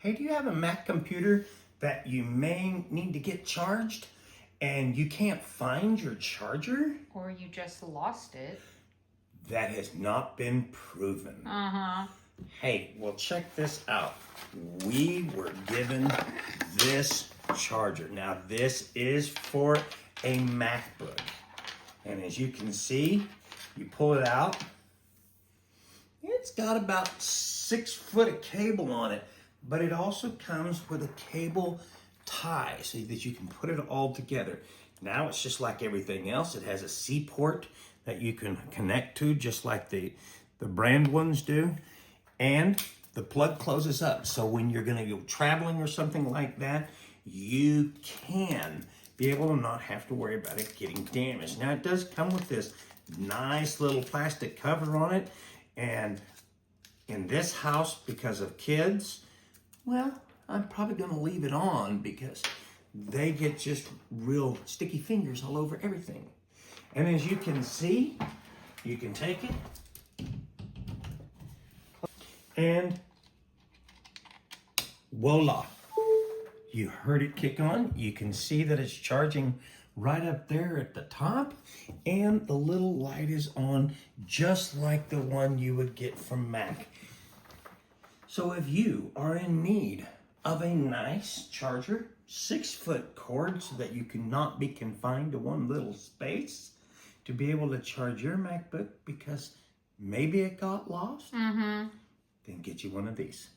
Hey, do you have a Mac computer that you may need to get charged and you can't find your charger? Or you just lost it. That has not been proven. Hey, well, check this out. We were given this charger. Now, this is for a MacBook. And as you can see, you pull it out. It's got about 6 foot of cable on it, but it also comes with a cable tie so that you can put it all together. Now it's just like everything else. It has a C port that you can connect to just like the brand ones do. And the plug closes up. So when you're gonna go traveling or something like that, you can be able to not have to worry about it getting damaged. Now it does come with this nice little plastic cover on it. And in this house, because of kids, well, I'm probably gonna leave it on because they get just real sticky fingers all over everything. And as you can see, you can take it and voila. You heard it kick on. You can see that it's charging right up there at the top, and the little light is on just like the one you would get from Mac. So if you are in need of a nice charger, 6 foot cord so that you cannot be confined to one little space to be able to charge your MacBook because maybe it got lost, then get you one of these.